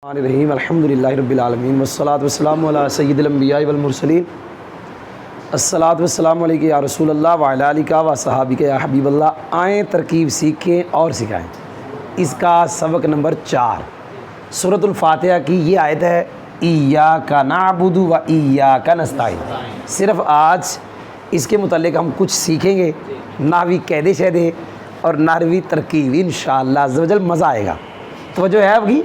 الرحمن الرحیم الحمدللہ رب العالمین والصلاة والسلام علی سید الانبیاء والمرسلین الصلاۃ والسلام علیک یا رسول اللہ وعلی آلک و صحابک یا حبیب اللہ۔ آئیں ترکیب سیکھیں اور سکھائیں۔ اس کا سبق نمبر 4 سورۃ الفاتحہ کی یہ آیت ہے، ایاک نعبد و ایاک نستعین۔ صرف آج اس کے متعلق ہم کچھ سیکھیں گے، نحوی قاعدے شاعدے اور نحوی ترکیب، انشاءاللہ عز و جل مزہ آئے گا۔ توجہ ہے آپ کی؟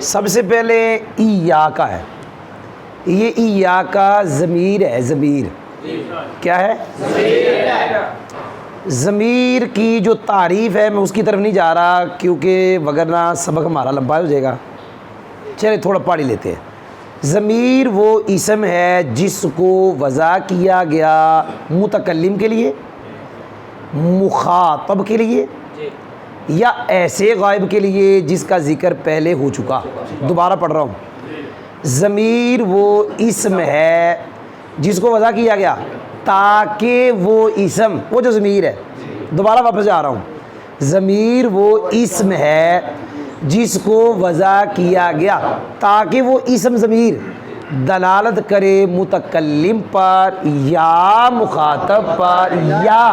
سب سے پہلے ایاکا ہے، یہ ایاکا ضمیر ہے۔ ضمیر کیا ہے؟ ضمیر کی جو تعریف ہے میں اس کی طرف نہیں جا رہا کیونکہ وگرنہ سبق ہمارا لمبا ہو جائے گا، چلے تھوڑا پڑھ ہی لیتے ہیں۔ ضمیر وہ اسم ہے جس کو وضع کیا گیا متکلم کے لیے، مخاطب کے لیے یا ایسے غائب کے لیے جس کا ذکر پہلے ہو چکا۔ دوبارہ پڑھ رہا ہوں، ضمیر وہ اسم ہے جس کو وضع کیا گیا تاکہ وہ اسم، وہ جو ضمیر ہے، دوبارہ واپس جا رہا ہوں، ضمیر وہ اسم ہے جس کو وضع کیا گیا تاکہ وہ اسم ضمیر دلالت کرے متکلم پر یا مخاطب پر یا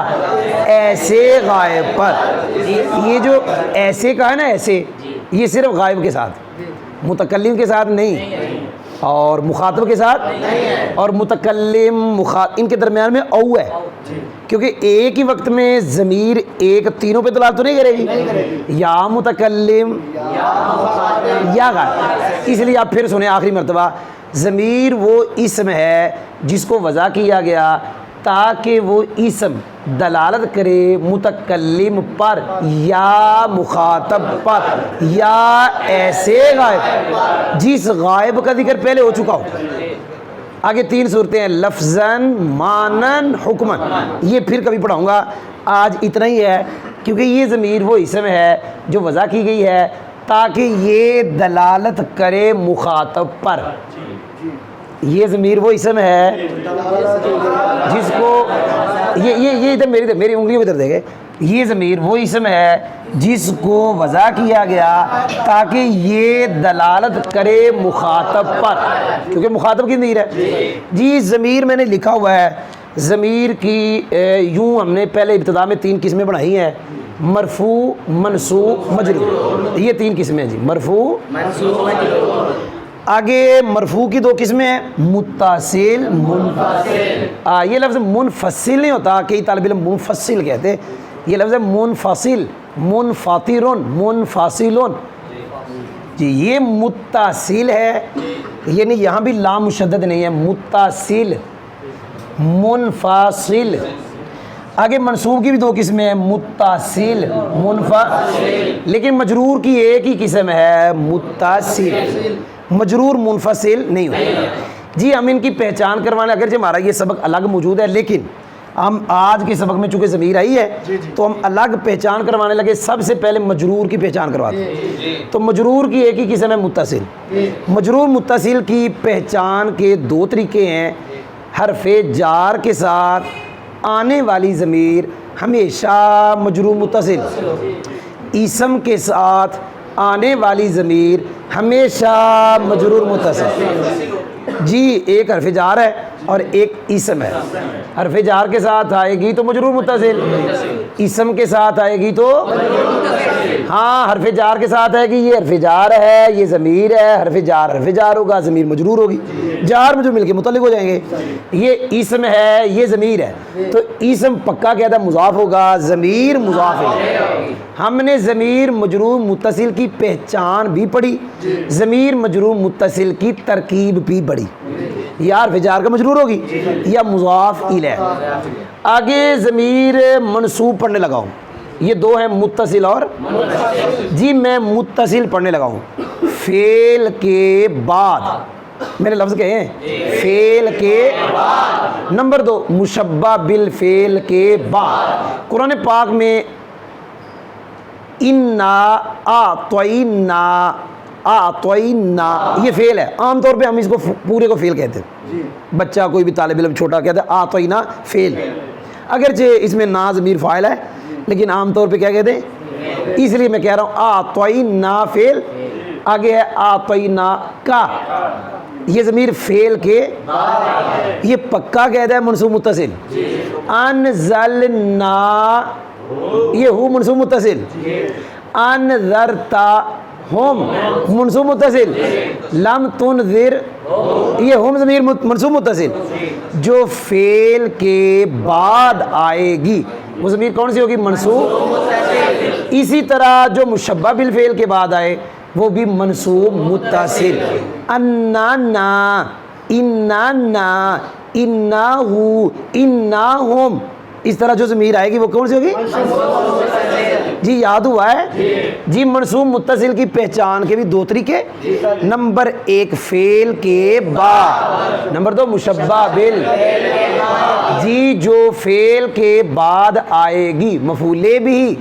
ایسے غائب پر۔ یہ جو ایسے کا ہے نا، ایسے، یہ صرف غائب کے ساتھ، متکلم کے ساتھ نہیں، اور مخاطب کے ساتھ، اور متکلم مخاطب ان کے درمیان میں او ہے، کیونکہ ایک ہی وقت میں ضمیر ایک تینوں پہ دلالت تو نہیں کرے گی، یا متکلم یا غائب۔ اس لیے آپ پھر سنیں آخری مرتبہ، ضمیر وہ اسم ہے جس کو وضع کیا گیا تاکہ وہ اسم دلالت کرے متکلم پر یا مخاطب پر یا ایسے غائب جس غائب کا ذکر پہلے ہو چکا ہو۔ آگے 3 صورتیں ہیں، لفظاً، معناً، حکماً۔ یہ پھر کبھی پڑھاؤں گا، آج اتنا ہی ہے کیونکہ یہ ضمیر وہ اسم ہے جو وضع کی گئی ہے تاکہ یہ دلالت کرے مخاطب پر۔ یہ ضمیر وہ اسم ہے جس کو یہ ادھر میری انگلیوں ادھر دیکھیں، یہ ضمیر وہ اسم ہے جس کو وضع کیا گیا تاکہ یہ دلالت کرے مخاطب پر، کیونکہ مخاطب کی ضمیر ہے۔ جی ضمیر میں نے لکھا ہوا ہے، ضمیر کی یوں ہم نے پہلے ابتدا میں 3 قسمیں بنائی ہیں، مرفوع، منصوب، مجرور۔ یہ 3 قسمیں ہیں جی، مرفوع، منصوب، مجرور۔ آگے مرفوع کی 2 قسمیں ہیں، متصل، منفصل۔ یہ لفظ منفصل نہیں ہوتا، کئی طالب علم منفصل کہتے ہیں، یہ لفظ ہے منفصل، منفاطرن، منفاصلن۔ جی یہ متصل ہے، یعنی یہاں بھی لام مشدد نہیں ہے، متصل، منفصل۔ آگے منصوب کی بھی 2 قسمیں ہیں، متصل، منفصل، لیکن مجرور کی ایک ہی قسم ہے، متصل۔ مجرور منفصل نہیں ہوتا۔ جی ہم ان کی پہچان کروانے، اگرچہ ہمارا یہ سبق الگ موجود ہے لیکن ہم آج کے سبق میں چونکہ ضمیر آئی ہے تو ہم الگ پہچان کروانے لگے۔ سب سے پہلے مجرور کی پہچان کرواتے ہیں، تو مجرور کی ایک ہی قسم ہے، متصل۔ مجرور متصل کی پہچان کے 2 طریقے ہیں، حرف جار کے ساتھ آنے والی ضمیر ہمیشہ مجرور متصل، اسم کے ساتھ آنے والی ضمیر ہمیشہ مجرور متصل۔ جی ایک حرف جار ہے اور ایک اسم ہے، حرف جار کے ساتھ آئے گی تو مجرور متصل، اسم کے ساتھ آئے گی تو، ہاں حرف جار کے ساتھ آئے گی، یہ حرف جار ہے، یہ ضمیر ہے، حرف جار ہوگا، ضمیر مجرور ہوگی، جار مجرور مل کے متعلق ہو جائیں گے۔ یہ اسم ہے، یہ ضمیر ہے، تو اسم پکا کہتا ہے مضاف ہوگا، ضمیر مضاف ہے۔ ہم نے ضمیر مجرور متصل کی پہچان بھی پڑھی، ضمیر مجرور متصل کی ترکیب بھی پڑھی، یا حرف جار کا مجرور ہوگی یا مضاف الیہ۔ آگے ضمیر منصوب پڑھنے لگا ہوں، یہ 2 ہیں، متصل اور جی میں متصل پڑھنے لگا ہوں۔ فعل کے بعد، میں نے لفظ کہے ہیں، فعل کے بعد۔ نمبر 2 مشبہ بالفعل کے بعد۔ قرآن پاک میں انا اعطینا، اعطینا یہ فعل ہے، عام طور پہ ہم اس کو پورے کو فعل کہتے ہیں، بچہ کوئی بھی طالب علم چھوٹا کہتا ہے اعطینا فعل، اگرچہ اس میں نا ضمیر فاعل ہے لیکن عام طور پہ کیا کہتے ہیں، اس لیے میں کہہ رہا ہوں اعطینا فعل آگے ہے آتینا کا، یہ ضمیر فعل کے یہ پکا قید ہے منصوب متصل. انزلنا یہ ہو منصوب متصل. انذرتا ہم منصوب متصل. لم تنذر یہ ہم ضمیر منصوب متصل. جو فعل کے بعد آئے گی وہ ضمیر کون سی ہوگی؟ منصوب. اسی طرح جو مشبہ بالفعل کے بعد آئے وہ بھی منصوب متصل. اننا اننا انہو انہم، اس طرح جو ضمیر آئے گی وہ کون سی ہوگی؟ جی یاد ہوا ہے جی. منصوب متصل کی پہچان کے بھی دو طریقے. نمبر ایک فعل کے بعد، نمبر دو مشبہ بال. جی جو فعل کے بعد آئے گی مفعول بھی،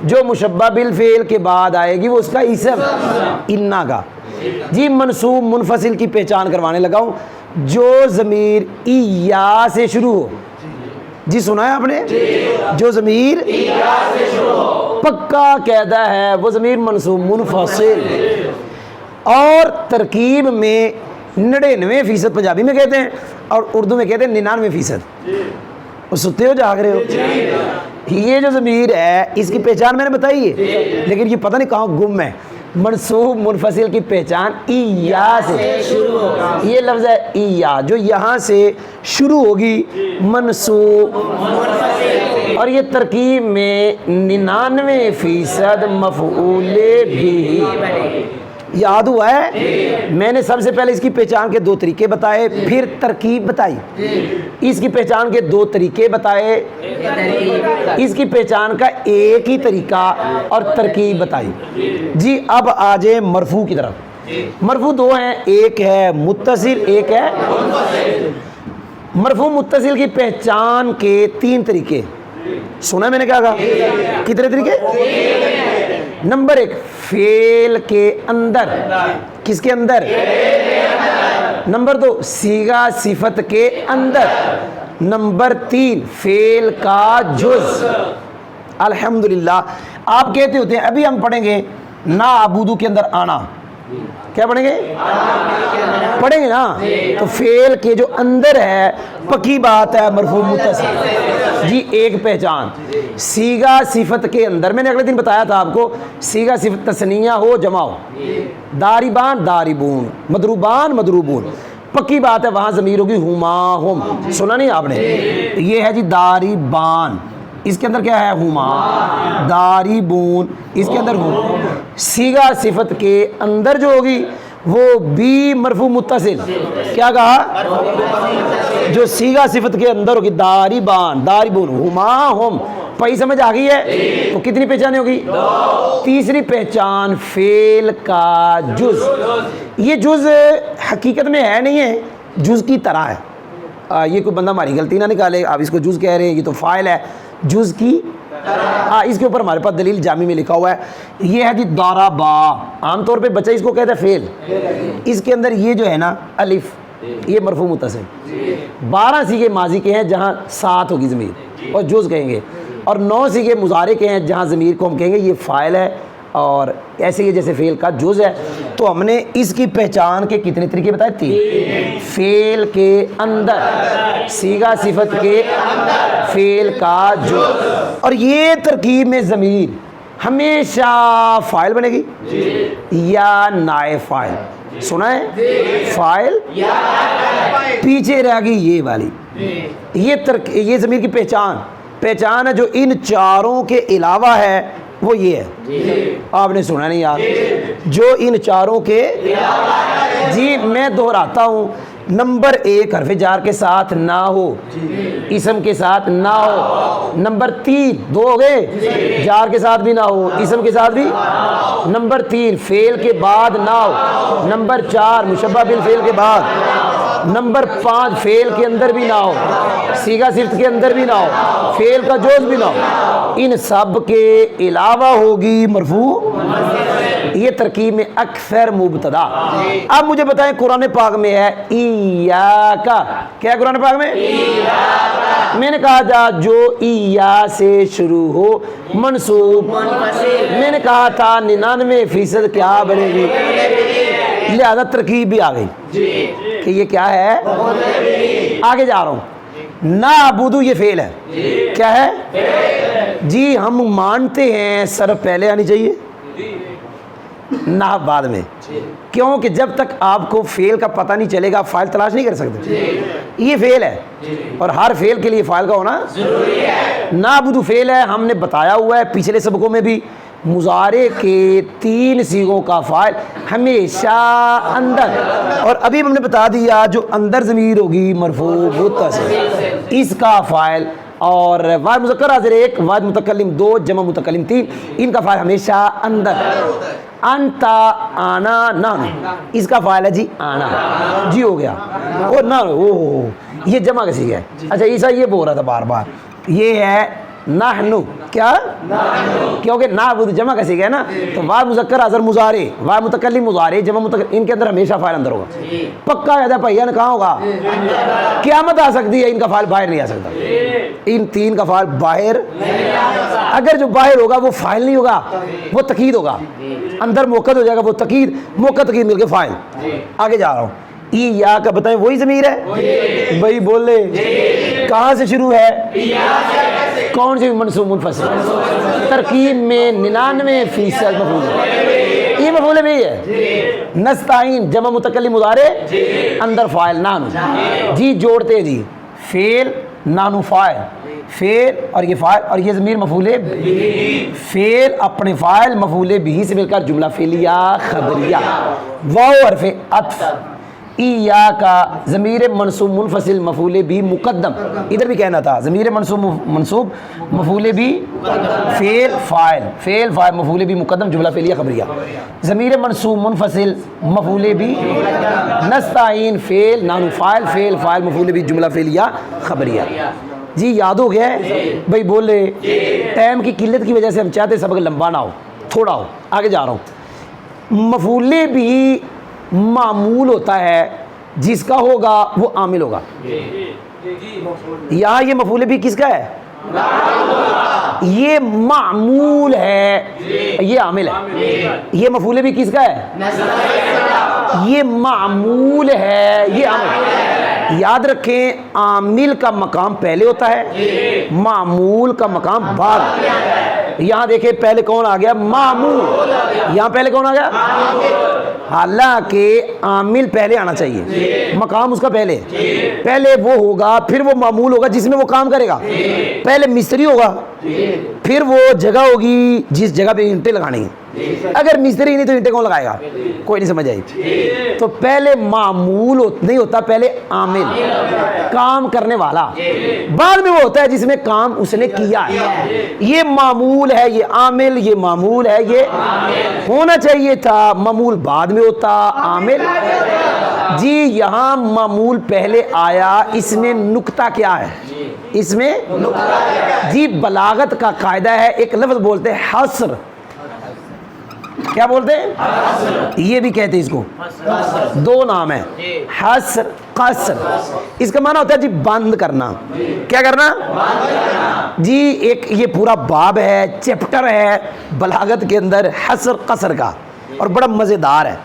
جو مشبہ بالفعل کے بعد آئے گی وہ اس کا اسم انا کا. جی منصوب منفصل کی پہچان کروانے لگا ہوں. جو ضمیر ایا سے شروع ہو، جی سنا ہے آپ نے، جو ضمیر پکا قاعدہ ہے وہ ضمیر منصوب منفصل. اور ترکیب میں 99% پنجابی میں کہتے ہیں اور اردو میں کہتے ہیں 99%. وہ ستے ہو جاگ رہے ہو. یہ جو ضمیر ہے اس کی پہچان میں نے بتائی ہے لیکن یہ پتہ نہیں کہاں گم ہے. منصوب منفصل کی پہچان ایا سے، یہ لفظ ہے ایا جو یہاں سے شروع ہوگی منصوب، اور یہ ترکیب میں 99% مفعول بھی. یاد ہوا ہے میں نے سب سے پہلے اس کی پہچان کے دو طریقے بتائے، پھر ترکیب بتائی. اس کی پہچان کے دو طریقے بتائے، اس کی پہچان کا ایک ہی طریقہ اور ترکیب بتائی. جی اب آ جائیں مرفوع کی طرف. مرفوع دو ہیں، ایک ہے متصل ایک ہے. مرفوع متصل کی پہچان کے تین طریقے. سنا میں نے کیا کہا؟ کتنے طریقے؟ نمبر ایک فعل کے اندر. کس کے اندر؟ نمبر دو صیغہ صفت کے اندر. نمبر تین فعل کا جز. الحمدللہ آپ کہتے ہوتے ہیں ابھی ہم پڑھیں گے نا عبودو کے اندر آنا. کیا پڑھیں گے؟ پڑھیں گے نا. تو فعل کے جو اندر ہے پکی بات ہے مرفوع متصل. جی ایک پہچان صیغہ صفت کے اندر. میں نے اگلے دن بتایا تھا آپ کو صیغہ صفت تثنیہ ہو جمع ہو، داربان داربون، مضروبان مضروبون، پکی بات ہے وہاں ضمیر ہوگی ہما ہم. سنا نہیں آپ نے؟ یہ ہے جی داربان، اس کے اندر کیا ہے؟ ہما. داربون اس کے اندر ہم. صیغہ صفت کے اندر جو ہوگی وہ بھی مرفوع متصل. کیا کہا؟ جو صیغہ صفت کے اندر ہوگی داربان داربون ہما ہم. پئی سمجھ آ گئی ہے؟ تو کتنی پہچانیں ہوگی؟ تیسری پہچان فعل کا جز. یہ جز حقیقت میں ہے نہیں ہے، جز کی طرح ہے. یہ کوئی بندہ ہماری غلطی نہ نکالے آپ اس کو جز کہہ رہے ہیں، یہ تو فاعل ہے. جز کی اس کے اوپر ہمارے پاس دلیل جامع میں لکھا ہوا ہے. یہ ہے جی ضربا. عام طور پہ بچہ اس کو کہتا ہے فعل. اس کے اندر یہ جو ہے نا الف یہ مرفوع متصل. 12 صیغے ماضی کے ہیں جہاں 7 ہوگی ضمیر اور جز کہیں گے، اور 9 صیغے مضارع کے ہیں جہاں ضمیر کو ہم کہیں گے یہ فاعل ہے، اور ایسے ہی جیسے فعل کا جز ہے. تو ہم نے اس کی پہچان کے کتنے طریقے بتائے؟ 3. فعل کے اندر، صیغہ صفت کے فعل کا جز. اور یہ ترکیب میں ضمیر ہمیشہ فاعل بنے گی یا نائب فاعل. سنا ہے؟ فاعل پیچھے رہ گئی یہ والی. یہ ضمیر کی پہچان ہے جو ان چاروں کے علاوہ ہے وہ یہ ہے. آپ نے سنا نہیں یار؟ جو ان چاروں کے، جی میں دہراتا ہوں. نمبر 1 حرف جار کے ساتھ نہ ہو، اسم کے ساتھ نہ ہو. نمبر 3 2 ہو گئے، جار کے ساتھ بھی نہ ہو، اسم کے ساتھ بھی. نمبر 3 فعل کے بعد نہ ہو. نمبر 4 مشبہ بالفعل کے بعد. نمبر 5 فعل کے اندر بھی نہ ہو، صیغہ صفت کے اندر بھی نہ ہو، فعل کا جوز بھی نہ ہو. ان سب کے علاوہ ہوگی مرفوع. یہ ترکیب میں اکثر مبتدا. اب مجھے بتائیں قرآن پاک میں ہے ایاکا. کیا ہے قرآن پاک میں؟ میں نے کہا تھا جو یا سے شروع ہو منصوب، میں نے کہا تھا 99% کیا بنے گی، لہذا ترکیب بھی آ گئی کہ یہ کیا ہے، آگے جا رہا ہوں، نعبدو یہ فعل ہے، کیا ہے جی، ہم مانتے ہیں صرف پہلے آنی چاہیے نہ بعد میں، کیونکہ جب تک آپ کو فعل کا پتہ نہیں چلے گا فاعل تلاش نہیں کر سکتے، یہ فعل ہے اور ہر فعل کے لیے فاعل کا ہونا ضروری ہے۔ نعبدو فعل ہے، ہم نے بتایا ہوا ہے پچھلے سبقوں میں بھی، مضارع کے 3 صیغوں کا فاعل ہمیشہ اندر، اور ابھی ہم نے بتا دیا جو اندر ضمیر ہوگی مرفوع متصل اس کا فاعل، اور واحد مذکر حاضر 1، واحد متکلم 2، جمع متکلم 3، ان کا فاعل ہمیشہ اندر۔ انتا آنا نحن، اس کا فاعل ہے جی آنا، جی ہو گیا، اور نہ یہ جمع کسی ہے، اچھا عیسیٰ یہ بول رہا تھا بار بار، یہ ہے نحنو، کیا کیونکہ نعبد جمع کسی ہے نا، تو واحد مذکر حاضر مضارع، واحد متکلم مضارع، جمع متکلم، ان کے اندر ہمیشہ فاعل اندر ہوگا، پکا ہے پہیا کہاں ہوگا، قیامت آ سکتی ہے، ان کا فاعل باہر نہیں آ سکتا، ان 3 کا فاعل باہر، اگر جو باہر ہوگا وہ فاعل نہیں ہوگا، وہ تقید ہوگا، اندر موقد ہو جائے گا، وہ تقید موقد تقید مل کے فاعل۔ آگے جا رہا ہوں، ای یا کا بتائیں وہی ضمیر ہے بھائی، بول لے کہاں سے شروع ہے، کون سی منصوب منفصل، ترکیب میں 99% مفعول ہے، یہ مفعول بھی ہے، نستعین جمع متکلم مضارع اندر فاعل نحن، جی جوڑتے جی فعل نحن فاعل، فعل اور یہ فاعل اور یہ ضمیر مفعول فعل اپنے فاعل مفعول بھی سے مل کر جملہ فعلیہ خبریہ، واو حرف عطف، ایا کا ضمیر منصوب منفصل مفعول بھی مقدم، ادھر بھی کہنا تھا ضمیر منصوب مفعول بھی فعل فاعل مفعول بھی مقدم جملہ فعلیہ خبریہ، ضمیر منصوب منفصل مفعول بھی نستعین فعل نحن فاعل مفعول بھی جملہ فعلیہ خبریہ۔ جی یاد ہو گیا ہے بھائی، بولے ٹائم کی قلت کی وجہ سے ہم چاہتے سبق لمبا نہ ہو، تھوڑا ہو، آگے جا رہا ہوں۔ مفعول بھی معمول ہوتا ہے، جس کا ہوگا وہ عامل ہوگا، یہاں یہ مفعول بھی کس کا ہے، یہ معمول ہے، یہ عامل ہے، یہ مفعول بھی کس کا ہے، یہ معمول ہے، یہ عامل ہے۔ یاد رکھیں عامل کا مقام پہلے ہوتا ہے، معمول کا مقام بعد، یہاں دیکھیں پہلے کون آ گیا، معمول، یہاں پہلے کون آ گیا، حالانکہ عامل پہلے آنا چاہیے، مقام اس کا پہلے وہ ہوگا، پھر وہ معمول ہوگا جس میں وہ کام کرے گا، پہلے مستری ہوگا، پھر وہ جگہ ہوگی جس جگہ پہ اینٹیں لگانی ہیں، اگر مستری نہیں تو اینٹیں کون لگائے گا، کوئی نہیں سمجھ آئی، تو پہلے معمول نہیں ہوتا، پہلے عامل کام کرنے والا، بعد میں وہ ہوتا ہے جس میں کام اس نے کیا ہے، یہ معمول ہے، یہ عامل، یہ معمول ہے، یہ ہونا چاہیے تھا معمول بعد میں ہوتا، عامل جی یہاں معمول پہلے آیا، اس میں نکتہ کیا ہے، اس میں جی بلاغت کا قاعدہ ہے، ایک لفظ بولتے ہیں حصر، کیا بولتے ہیں، یہ بھی کہتے ہیں اس کو، 2 نام ہیں، حصر قصر، اس کا معنی ہوتا ہے جی بند کرنا، کیا کرنا جی، ایک یہ پورا باب ہے، چیپٹر ہے بلاغت کے اندر حصر قصر کا، اور بڑا مزیدار ہے۔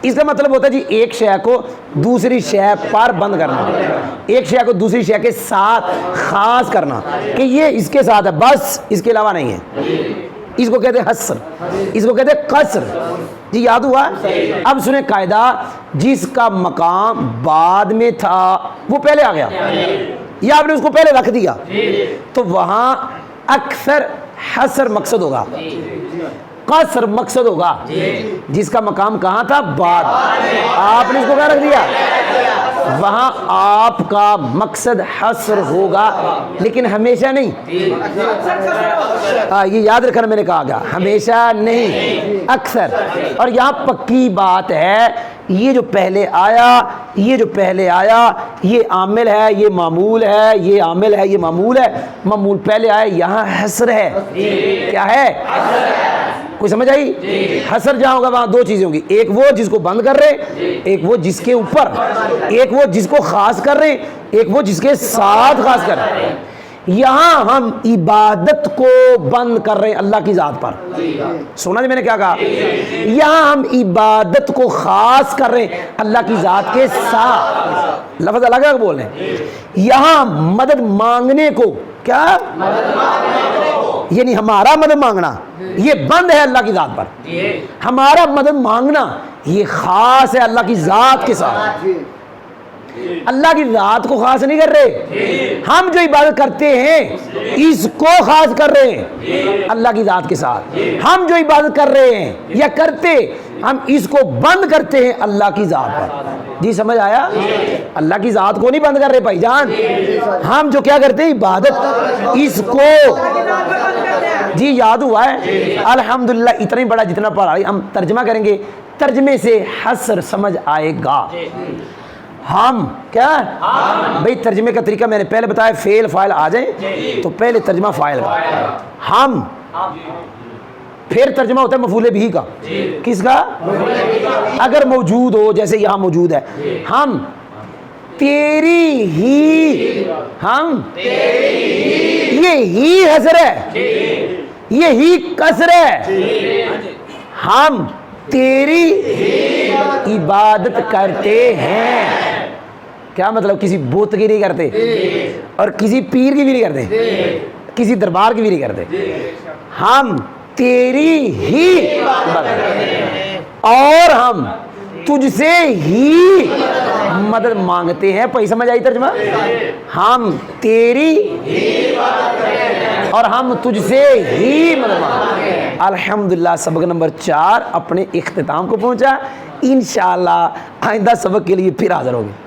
اس کا مطلب ہوتا ہے جی ایک شے کو دوسری شے پر بند کرنا، ایک شے کو دوسری شے کے ساتھ خاص کرنا کہ یہ اس کے ساتھ ہے بس، اس کے علاوہ نہیں ہے، اس کو کہتے ہیں حصر، اس کو کہتے ہیں قصر۔ جی یاد ہوا؟ اب سنیں قاعدہ، جس کا مقام بعد میں تھا وہ پہلے آ گیا، یا آپ نے اس کو پہلے رکھ دیا تو وہاں اکثر حصر مقصد ہوگا، قصر مقصد ہوگا، جس کا مقام کہاں تھا، بعد، آپ نے اس کو کہاں رکھ دیا، وہاں آپ کا مقصد حصر ہوگا، لیکن ہمیشہ نہیں، یہ یاد رکھنا میں نے کہا گا، ہمیشہ نہیں، اکثر۔ اور یہاں پکی بات ہے، یہ جو پہلے آیا، یہ عامل ہے، یہ معمول ہے، یہ عامل ہے، یہ معمول ہے، معمول پہلے آیا، یہاں حصر ہے، کیا ہے، کوئی سمجھ آئی؟ حسر جہاں ہوگا وہاں دو چیزیں ہوں گی، ایک وہ جس کو بند کر رہے ہیں، ایک وہ جس کے اوپر، ایک وہ جس کو خاص کر رہے ہیں، ایک وہ جس کے ساتھ خاص کر رہے ہیں۔ یہاں ہم عبادت کو بند کر رہے ہیں اللہ کی ذات پر، سونا جی میں نے کیا کہا؟ یہاں ہم عبادت کو خاص کر رہے ہیں اللہ کی ذات کے ساتھ، لفظ الگ الگ بول رہے ہیں۔ یہاں مدد مانگنے کو کیا، یعنی ہمارا مدد مانگنا یہ بند ہے اللہ کی ذات پر، ہمارا مدد مانگنا یہ خاص ہے اللہ کی ذات کے ساتھ۔ اللہ کی ذات کو خاص نہیں کر رہے، ہم جو عبادت کرتے ہیں اس کو خاص کر رہے ہیں اللہ کی ذات کے ساتھ۔ ہم جو عبادت کر رہے ہیں یا کرتے، ہم اس کو بند کرتے ہیں اللہ کی ذات پر۔ جی سمجھ آیا؟ اللہ کی ذات کو نہیں بند کر رہے بھائی جان، ہم جو کیا کرتے ہیں عبادت اس کو، جی یاد ہوا ہے الحمدللہ اتنا ہی بڑا جتنا پڑھا ہم ترجمہ کریں گے، ترجمے سے حسر سمجھ آئے گا۔ ہم کیا بھئی ترجمے کا طریقہ میں نے پہلے بتایا، فعل فاعل آ جائیں تو پہلے ترجمہ فاعل کا، ہم، پھر ترجمہ ہوتا ہے مفعول بھی کا، کس کا؟ اگر موجود ہو، جیسے یہاں موجود ہے، ہم تیری ہی، ہم یہ ہی حسر ہے، یہ ہی کسر ہے، ہم تیری عبادت کرتے ہیں۔ کیا مطلب؟ کسی بت کی نہیں کرتے اور کسی پیر کی بھی نہیں کرتے، کسی دربار کی بھی نہیں کرتے، ہم تیری ہی اور ہم تجھ سے ہی مدد مانگتے ہیں۔ پہی سمجھ آئی ترجمہ؟ ہم تیری اور ہم تجھ سے ہی مدد مانگتے ہیں۔ الحمدللہ سبق نمبر 4 اپنے اختتام کو پہنچا، انشاءاللہ آئندہ سبق کے لیے پھر حاضر ہوگے۔